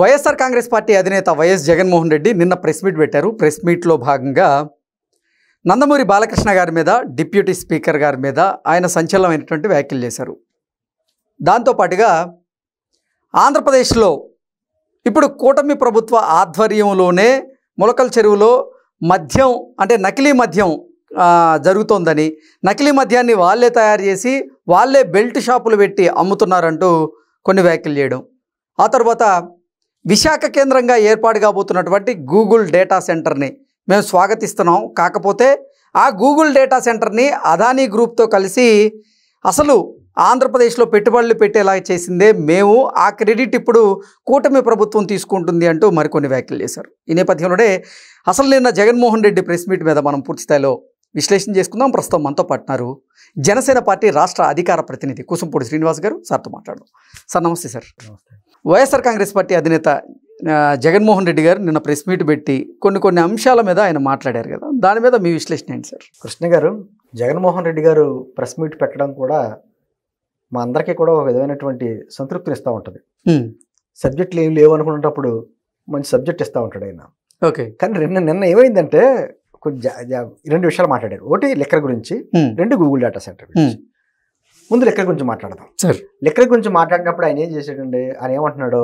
YSR Congress party అధినేత YS Jaganmohan Reddy నిన్న press meet పెట్టారు. ప్రెస్ మీట్లో భాగంగా నందమూరి బాలకృష్ణ గారి మీద, డిప్యూటీ స్పీకర్ గారి మీద ఆయన సంచలనమైనటువంటి వ్యాఖ్యలు చేశారు. దాంతోపాటుగా ఆంధ్రప్రదేశ్లో ఇప్పుడు కూటమి ప్రభుత్వ ఆధ్వర్యంలోనే ములకల చెరువులో మద్యం అంటే నకిలీ మద్యం జరుగుతోందని, నకిలీ మద్యాన్ని వాళ్ళే తయారు చేసి వాళ్ళే బెల్ట్ షాపులు పెట్టి అమ్ముతున్నారంటూ కొన్ని వ్యాఖ్యలు చేయడం. ఆ తర్వాత విశాఖ కేంద్రంగా ఏర్పాటు కాబోతున్నటువంటి గూగుల్ డేటా సెంటర్ని మేము స్వాగతిస్తున్నాం, కాకపోతే ఆ గూగుల్ డేటా సెంటర్ని అదానీ గ్రూప్తో కలిసి అసలు ఆంధ్రప్రదేశ్లో పెట్టుబడులు పెట్టేలా చేసిందే మేము, ఆ క్రెడిట్ ఇప్పుడు కూటమి ప్రభుత్వం తీసుకుంటుంది అంటూ మరికొన్ని వ్యాఖ్యలు చేశారు. ఈ నేపథ్యంలోనే అసలు నిన్న జగన్మోహన్ రెడ్డి ప్రెస్ మీట్ మీద మనం పూర్తిస్థాయిలో విశ్లేషణ చేసుకుందాం. ప్రస్తుతం మనతో పాటున్నారు జనసేన పార్టీ రాష్ట్ర అధికార ప్రతినిధి కూసంపూడి శ్రీనివాస్ గారు. సార్తో మాట్లాడదాం. సార్ నమస్తే. సార్ నమస్తే. వైఎస్ఆర్ కాంగ్రెస్ పార్టీ అధినేత జగన్మోహన్ రెడ్డి గారు నిన్న ప్రెస్ మీట్ పెట్టి కొన్ని అంశాల మీద ఆయన మాట్లాడారు కదా, దాని మీద మీ విశ్లేషణ ఏంటి సార్? కృష్ణ గారు, జగన్మోహన్ రెడ్డి గారు ప్రెస్ మీట్ పెట్టడం కూడా మా అందరికీ కూడా ఒక విధమైనటువంటి సంతృప్తిని ఇస్తూ ఉంటుంది. సబ్జెక్టులు ఏం లేవు అనుకున్నప్పుడు మంచి సబ్జెక్ట్ ఇస్తూ ఉంటాడు ఆయన. ఓకే. కానీ నిన్న ఏమైందంటే రెండు విషయాలు మాట్లాడారు. ఒకటి లెక్కర్ గురించి, రెండు గూగుల్ డేటా సెంటర్ గురించి. ముందు లెక్కర్ గురించి మాట్లాడదాం. సార్ లెక్కర్ గురించి మాట్లాడినప్పుడు ఆయన ఏం చేశాడండి, ఆయన ఏమంటున్నాడు,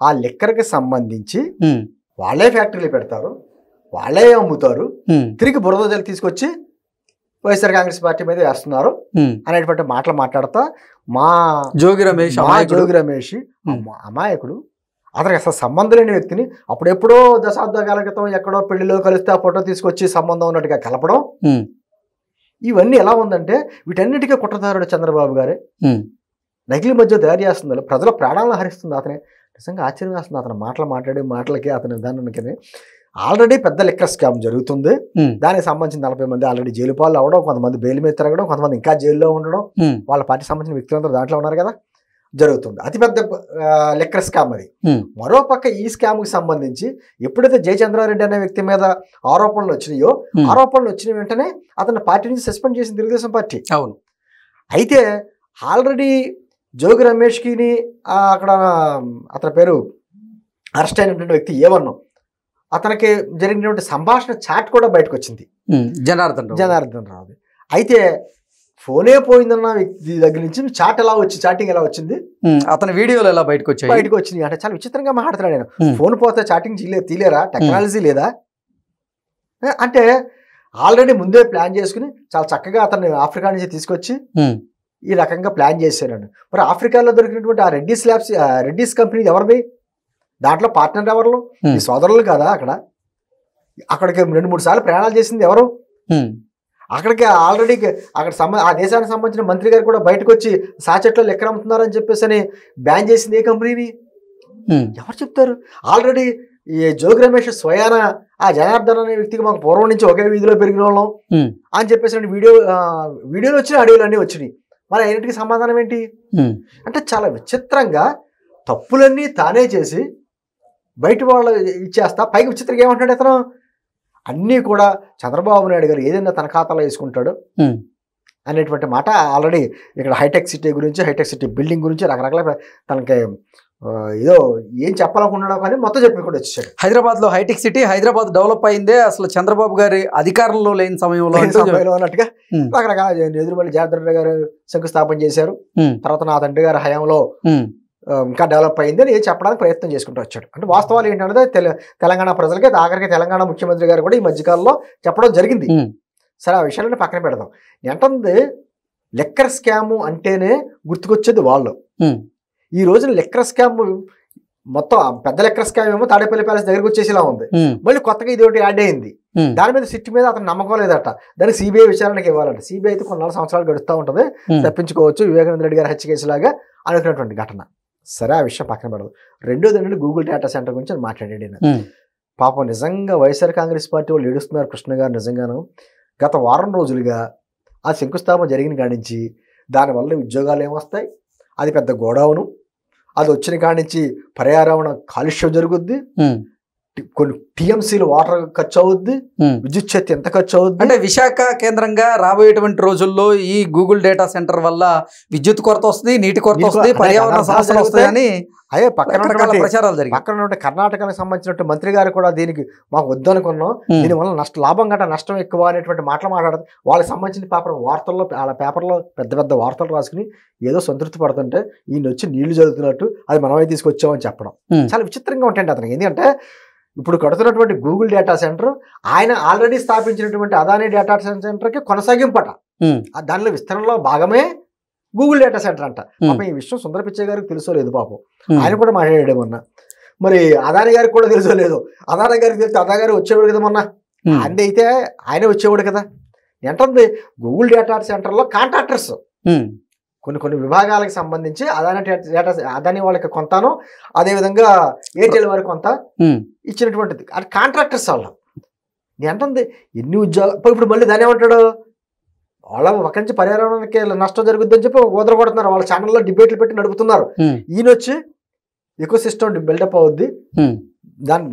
ఆ లెక్కర్కి సంబంధించి వాళ్ళే ఫ్యాక్టరీలు పెడతారు, వాళ్ళే అమ్ముతారు, తిరిగి బురద జల్లి తీసుకొచ్చి వైఎస్ఆర్ కాంగ్రెస్ పార్టీ మీద వేస్తున్నారు అనేటువంటి మాటలు మాట్లాడతా మా జోగి రమేష్ అమాయకుడు, అతనికి అసలు సంబంధం లేని వ్యక్తిని అప్పుడెప్పుడో దశాబ్దాల క్రితం ఎక్కడో పెళ్లిలో కలిస్తే ఆ ఫోటో తీసుకొచ్చి సంబంధం ఉన్నట్టుగా కలపడం, ఇవన్నీ ఎలా ఉందంటే వీటన్నిటికీ కుట్రదారుడు చంద్రబాబు గారే. నకిలీ మధ్య తయారు చేస్తుంది, ప్రజల ప్రాణాలను హరిస్తుంది. అతనే నిజంగా ఆశ్చర్యం వేస్తుంది. అతను మాట్లాడే మాటలకి, అతని దానికి ఆల్రెడీ పెద్ద లెక్కర్ స్కామ్ జరుగుతుంది. దానికి సంబంధించిన 40 మంది ఆల్రెడీ జైలు పాలు అవ్వడం, కొంతమంది బెయిల్ మీద తిరగడం, కొంతమంది ఇంకా జైల్లో ఉండడం, వాళ్ళ పార్టీ సంబంధించిన వ్యక్తులందరూ దాంట్లో ఉన్నారు కదా, జరుగుతుంది. అతిపెద్ద లెక్కర్ స్కామ్ అది. మరోపక్క ఈ స్కామ్కి సంబంధించి ఎప్పుడైతే జయచంద్రారెడ్డి అనే వ్యక్తి మీద ఆరోపణలు వచ్చినాయో, ఆరోపణలు వచ్చిన వెంటనే అతను పార్టీ నుంచి సస్పెండ్ చేసింది తెలుగుదేశం పార్టీ. అవును. అయితే ఆల్రెడీ జోగి రమేష్కి అక్కడ అతని పేరు అరెస్ట్ అయినటువంటి వ్యక్తి ఏమన్నా, అతనికి జరిగినటువంటి సంభాషణ చాట్ కూడా బయటకు వచ్చింది, జనార్దన్ రావు. అయితే ఫోనే పోయిందన్న వ్యక్తి దగ్గర నుంచి చాట్ ఎలా వచ్చి, చాటింగ్ ఎలా వచ్చింది, అతని వీడియోలు ఎలా బయటకు వచ్చినాయి అంటే చాలా విచిత్రంగా మాట్లాడుతున్నాడు ఆయన. ఫోన్ పోతే చాటింగ్ తీలేరా, టెక్నాలజీ లేదా అంటే ఆల్రెడీ ముందే ప్లాన్ చేసుకుని చాలా చక్కగా అతన్ని ఆఫ్రికా నుంచి తీసుకొచ్చి ఈ రకంగా ప్లాన్ చేశారండి. మరి ఆఫ్రికాలో దొరికినటువంటి ఆ రెడ్డిస్ కంపెనీ ఎవరిది, దాంట్లో పార్ట్నర్ ఎవరు, ఈ సోదరులు కదా. అక్కడికి 2-3 సార్లు ప్రయాణాలు చేసింది ఎవరు, అక్కడికి ఆల్రెడీ అక్కడ ఆ దేశానికి సంబంధించిన మంత్రి గారు కూడా బయటకు వచ్చి సాచెట్లో లెక్కన అమ్ముతున్నారని చెప్పేసి అని బ్యాన్ చేసింది ఏ కంపెనీని ఎవరు చెప్తారు? ఆల్రెడీ ఈ జోగి రమేష్ స్వయాన ఆ జనార్దన్ అనే వ్యక్తికి మాకు పూర్వం నుంచి ఒకే వీధిలో పెరిగిన వాళ్ళం అని చెప్పేసి వీడియోలు వచ్చినాయి, ఆడియోలు అన్నీ వచ్చినాయి. మరి అయినటికి సమాధానం ఏంటి అంటే చాలా విచిత్రంగా తప్పులన్నీ తానే చేసి బయట వాళ్ళు ఇచ్చేస్తా, పైకి విచిత్రంగా ఏమంటాడు అతను, అన్నీ కూడా చంద్రబాబు నాయుడు గారు ఏదైనా తన ఖాతాలో వేసుకుంటాడు అనేటువంటి మాట. ఆల్రెడీ ఇక్కడ హైటెక్ సిటీ గురించి, హైటెక్ సిటీ బిల్డింగ్ గురించి రకరకాల తనకి ఏదో ఏం చెప్పాలనుకున్నాడో కానీ మొత్తం చెప్పుకుంటూ వచ్చేసాడు. హైదరాబాద్లో హైటెక్ సిటీ, హైదరాబాద్ డెవలప్ అయిందే అసలు చంద్రబాబు గారి అధికారంలో లేని సమయంలో అన్నట్టుగా రకరకాల ఎదురుమల్లి జనార్దన్ రెడ్డి గారు శంకుస్థాపన చేశారు. తర్వాత నా తండ్రి గారి హయాంలో ఇంకా డెవలప్ అయింది అని చెప్పడానికి ప్రయత్నం చేసుకుంటూ వచ్చాడు. అంటే వాస్తవాలు ఏంటంటే తెలంగాణ ప్రజలకి, ఆఖరికి తెలంగాణ ముఖ్యమంత్రి గారు కూడా ఈ మధ్యకాలంలో చెప్పడం జరిగింది. సరే, ఆ విషయాలను పక్కన పెడదాం. ఏంటంటే లెక్కర్ స్కామ్ అంటేనే గుర్తుకొచ్చేది వాళ్ళు. ఈ రోజున లెక్కర్ స్కామ్ మొత్తం పెద్ద లెక్కర్ స్కామ్ ఏమో తాడేపల్లి ప్యాలెస్ దగ్గరకు వచ్చేసేలా ఉంది. మళ్ళీ కొత్తగా ఇది ఒకటి యాడ్ అయింది. దాని మీద సిట్ మీద అతను నమ్మకం లేదట, దానికి సిబిఐ విచారణకి ఇవ్వాలంట. సిబిఐ అయితే కొన్ని 4 సంవత్సరాలు గడుస్తూ ఉంటుంది, తప్పించుకోవచ్చు వివేకానంద రెడ్డి గారి హత్య కేసులాగా అనుకున్నటువంటి ఘటన. సరే, ఆ విషయం పక్కన పెడదు. రెండోది ఏంటంటే గూగుల్ డేటా సెంటర్ గురించి మాట్లాడాడు. పాపం నిజంగా వైఎస్ఆర్ కాంగ్రెస్ పార్టీ వాళ్ళు ఏడుస్తున్నారు కృష్ణ గారు. నిజంగాను గత వారం రోజులుగా ఆ శంకుస్థాపన జరిగిన కాడి నుంచి దానివల్ల ఉద్యోగాలు ఏమొస్తాయి, అది పెద్ద గోడౌను, అది వచ్చిన కాడి నుంచి పర్యావరణ కాలుష్యం జరుగుద్ది, కొన్ని టీఎంసీలు వాటర్ ఖర్చు అవుద్ది, విద్యుత్ శక్తి ఎంత ఖర్చు అవుద్ది. అంటే విశాఖ కేంద్రంగా రాబోయేటువంటి రోజుల్లో ఈ గూగుల్ డేటా సెంటర్ వల్ల విద్యుత్ కొరత వస్తుంది, నీటి కొరత వస్తుంది, పర్యావరణ సమస్యలు వస్తాయని అదే పక్కన ప్రచారాలు జరిగాయి. పక్కన కర్ణాటకకు సంబంధించిన మంత్రి గారు కూడా దీనికి మాకు వద్దు అనుకున్నాం, దీనివల్ల లాభం కంటే నష్టం ఎక్కువ అనేటువంటి మాటలు మాట్లాడదు. వాళ్ళకి సంబంధించిన వార్తల్లో వాళ్ళ పేపర్లో పెద్ద పెద్ద వార్తలు రాసుకుని ఏదో సంతృప్తి పడుతుంటే ఈయన వచ్చి నీళ్లు చదువుతున్నట్టు అది మనమే తీసుకొచ్చామని చెప్పడం చాలా విచిత్రంగా ఉంటాయండి అతనికి. ఎందుకంటే ఇప్పుడు కడుతున్నటువంటి గూగుల్ డేటా సెంటర్ ఆయన ఆల్రెడీ స్థాపించినటువంటి అదానీ డేటా సెంటర్కి కొనసాగింపట. దానిలో విస్తరణలో భాగమే గూగుల్ డేటా సెంటర్ అంట. పాపం ఈ విషయం సుందర పిచ్చయ్య గారికి తెలుసో లేదు పాపం, ఆయన కూడా మాట్లాడాడు మొన్న. మరి అదానీ గారికి కూడా తెలుసో లేదు, అదానీ గారికి తెలిస్తే అదా గారు వచ్చేవాడు కదా మొన్న, అంది అయితే ఆయనే వచ్చేవాడు కదా. ఏంటంది గూగుల్ డేటా సెంటర్లో కాంట్రాక్టర్స్ కొన్ని విభాగాలకు సంబంధించి అదానీ వాళ్ళకి కొంతాను, అదేవిధంగా ఎయిర్టెల్ వారికి కొంత ఇచ్చినటువంటిది అది కాంట్రాక్టర్స్ వాళ్ళ. ఏంటంది ఎన్ని ఉద్యోగాలు. ఇప్పుడు మళ్ళీ దాని ఏమంటాడు, వాళ్ళ ఒక నుంచి పర్యావరణానికి నష్టం జరుగుద్దని చెప్పి ఓదర కొడుతున్నారు, వాళ్ళ ఛానల్లో డిబేట్లు పెట్టి నడుపుతున్నారు. ఈయన వచ్చి ఎకో సిస్టమ్ బిల్డప్ అవుద్ది,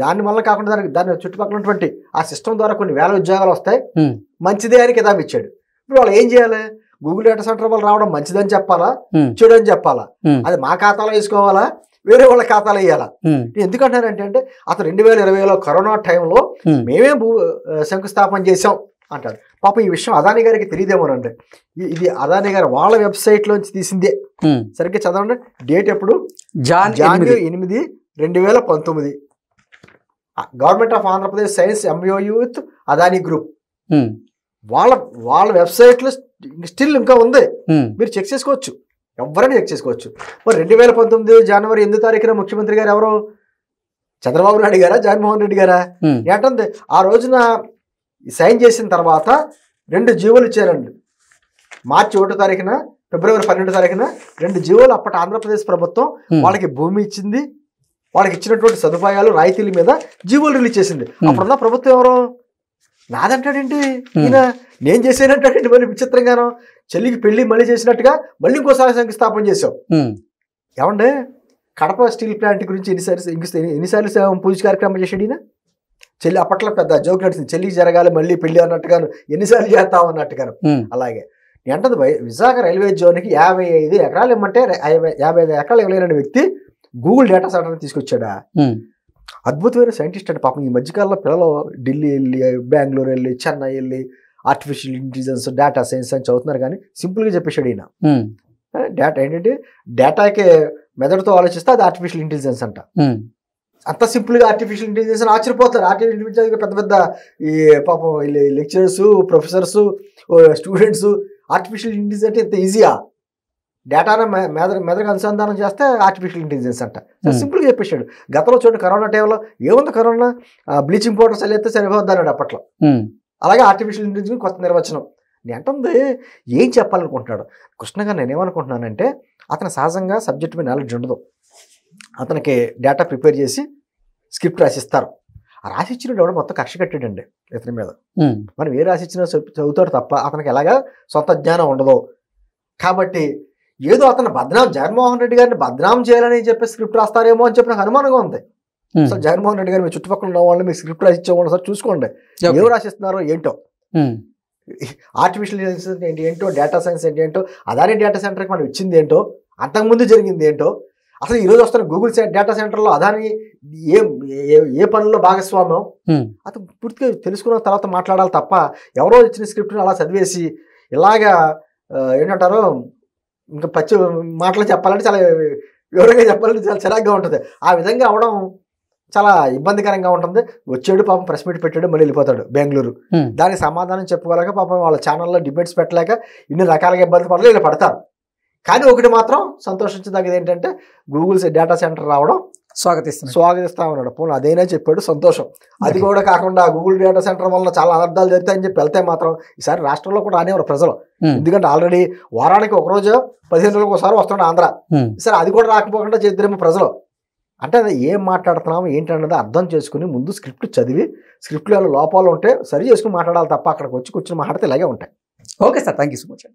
దాని వల్ల కాకుండా దాని చుట్టుపక్కల ఉన్నటువంటి ఆ సిస్టమ్ ద్వారా కొన్ని వేల ఉద్యోగాలు వస్తాయి, మంచిదే అని కితాబు ఇచ్చాడు. ఇప్పుడు వాళ్ళు ఏం చేయాలి, గూగుల్ డేటా సెంటర్ వాళ్ళు రావడం మంచిదని చెప్పాలా, చెడు అని చెప్పాలా, అది మా ఖాతాలో వేసుకోవాలా, వేరే వాళ్ళ ఖాతాలో వేయాలా? ఎందుకంటారంటే అంటే అతను 2020లో కరోనా టైంలో మేమే శంకుస్థాపన చేసాం అంటారు. పాపం ఈ విషయం అదానీ గారికి తెలియదేమోనండి. ఇది అదానీ గారు వాళ్ళ వెబ్సైట్ లోంచి తీసిందే. సరిగ్గా చదవండి, డేట్ ఎప్పుడు, జనవరి 8, 2019. Government of Andhra Pradesh science MOU with Adani group. వాళ్ళ వెబ్సైట్ లో స్టిల్ ఇంకా ఉంది, మీరు చెక్ చేసుకోవచ్చు, ఎవరైనా చెక్ చేసుకోవచ్చు. మరి 2019 జనవరి 8 తారీఖున ముఖ్యమంత్రి గారు ఎవరు, చంద్రబాబు నాయుడు గారా, జగన్మోహన్ రెడ్డి గారా? ఏంటంటే ఆ రోజున సైన్ చేసిన తర్వాత 2 జీవోలు ఇచ్చారండి. మార్చి 1 తారీఖున, ఫిబ్రవరి 12 తారీఖున 2 జీవోలు అప్పటి ఆంధ్రప్రదేశ్ ప్రభుత్వం వాళ్ళకి భూమి ఇచ్చింది, వాళ్ళకి ఇచ్చినటువంటి సదుపాయాలు రాయితీల మీద జీవోలు రిలీజ్ చేసింది. అప్పుడున్న ప్రభుత్వం ఎవరు, నాదంటాడేంటి ఈయన, నేను చేసేనంటాడేంటి. మళ్ళీ విచిత్రంగానో చెల్లికి పెళ్లి మళ్ళీ చేసినట్టుగా మళ్ళీ ఇంకోసారి శంకుస్థాపన చేసాం. ఏమంటే కడప స్టీల్ ప్లాంట్ గురించి ఎన్నిసార్లు పూజ కార్యక్రమం చేసాడు ఈయన. చెల్లి అప్పట్లో పెద్ద జోక్ నడిచింది, చెల్లికి జరగాలి మళ్ళీ పెళ్లి అన్నట్టుగాను, ఎన్నిసార్లు చేస్తావు అన్నట్టుగాను. అలాగే ఏంటది, విశాఖ రైల్వే జోన్కి 55 ఎకరాలు ఇమ్మంటే 55 ఎకరాలు ఇవ్వలేని వ్యక్తి గూగుల్ డేటా సెంటర్ తీసుకొచ్చాడా? అద్భుతమైన సైంటిస్ట్ అంటే. పాపం ఈ మధ్యకాలంలో పిల్లలు ఢిల్లీ వెళ్ళి, బెంగళూరు వెళ్ళి, చెన్నై వెళ్ళి ఆర్టిఫిషియల్ ఇంటెలిజెన్స్, డేటా సైన్స్ అని చదువుతున్నారు, కానీ సింపుల్గా చెప్పేశాడు ఈయన. డేటా ఏంటంటే డేటాకి మెదడుతో ఆలోచిస్తే అది ఆర్టిఫిషియల్ ఇంటెలిజెన్స్ అంట. అంత సింపుల్గా ఆర్టిఫిషియల్ ఇంటెలిజెన్స్ అని ఆశ్చర్యపోతారు. ఆర్టిఫిషియల్ ఇంటెలిజెన్స్ పెద్ద పెద్ద ఈ పాపం lecturers, professors, students artificial intelligence అంటే ఇంత ఈజీయా, డేటాను మెదడుకు అనుసంధానం చేస్తే ఆర్టిఫిషియల్ ఇంటెలిజెన్స్ అంట. సింపుల్గా చెప్పేశాడు. గతంలో చూడండి కరోనా టైంలో ఏముంది, కరోనా బ్లీచింగ్ పౌడర్ చల్లితే సరిపోద్ది అన్నాడు అప్పట్లో. అలాగే ఆర్టిఫిషియల్ ఇంటెలిజెన్స్ కొత్త నిర్వచనం. నేనంటుంది ఏం చెప్పాలనుకుంటున్నాడు కృష్ణగా. నేనేమనుకుంటున్నానంటే అతను సహజంగా సబ్జెక్ట్ మీద నాలెడ్జ్ ఉండదు, అతనికి డేటా ప్రిపేర్ చేసి స్క్రిప్ట్ రాసిస్తారు. ఆ రాసిచ్చిన ఎవడో మొత్తం కక్ష కట్టాడండి ఇతని మీద. మనం ఏ రాసిచ్చినా చదువుతాడు తప్ప అతనికి ఎలాగా సొంత జ్ఞానం ఉండదు. కాబట్టి ఏదో అతను జగన్మోహన్ రెడ్డి గారిని బద్నాం చేయాలని చెప్పి స్క్రిప్ట్ రాస్తారేమో అని చెప్పి నాకు అనుమానంగా ఉంది. అసలు జగన్మోహన్ రెడ్డి గారు మీ చుట్టుపక్కల ఉన్న వాళ్ళని మీకు స్క్రిప్ట్ రాసిచ్చేవాళ్ళు సార్ చూసుకోండి, ఏం రాసిస్తున్నారో ఏంటో. ఆర్టిఫిషియల్ ఇంటెలిజెన్స్ ఏంటో, డేటా సైన్స్ ఏంటో, అదానీ డేటా సెంటర్కి మనం ఇచ్చింది ఏంటో, అంతకుముందు జరిగింది ఏంటో, అసలు ఈరోజు వస్తున్న గూగుల్ డేటా సెంటర్లో అదానీ ఏ పనుల్లో భాగస్వామ్యం అతను పూర్తిగా తెలుసుకున్న తర్వాత మాట్లాడాలి తప్ప ఎవరో ఇచ్చిన స్క్రిప్ట్ని అలా చదివేసి ఇలాగా ఏంటంటారు ఇంకా పచ్చి మాటలు చెప్పాలంటే చాలా వివరంగా చెప్పాలంటే చాలా చిరాగ్గా ఉంటుంది. ఆ విధంగా అవడం చాలా ఇబ్బందికరంగా ఉంటుంది. వచ్చాడు పాపం ప్రెస్ మీట్ పెట్టాడు, మళ్ళీ వెళ్ళిపోతాడు బెంగళూరు. దానికి సమాధానం చెప్పుకోలేక పాపం వాళ్ళ ఛానల్లో డిబేట్స్ పెట్టలేక ఇన్ని రకాలుగా ఇబ్బంది పడలేదు, ఇలా పడతారు. కానీ ఒకటి మాత్రం సంతోషించదగ్గది ఏంటంటే గూగుల్ డేటా సెంటర్ రావడం స్వాగతిస్తా ఉన్నాడు. పోనీ అదైనా చెప్పాడు, సంతోషం. అది కూడా కాకుండా గూగుల్ డేటా సెంటర్ వల్ల చాలా అనర్థాలు జరుగుతాయని చెప్పి వెళ్తే మాత్రం ఈసారి రాష్ట్రంలో కూడా రానివ్వరు ప్రజలు. ఎందుకంటే ఆల్రెడీ వారానికి ఒకరోజు 15 రోజులకు ఒకసారి వస్తున్నాడు ఆంధ్ర. ఈసారి అది కూడా రాకపోకుండా చేద్దరేమో ప్రజలు. అంటే అది ఏం మాట్లాడుతున్నాము ఏంటన్నది అర్థం చేసుకుని ముందు స్క్రిప్ట్ చదివి స్క్రిప్ట్లో లోపాలు ఉంటే సరి చేసుకుని మాట్లాడాలి తప్ప అక్కడికి వచ్చి కూర్చొని మాట్లాడితే ఇలాగే ఉంటాయి. Okay sir, thank you so much.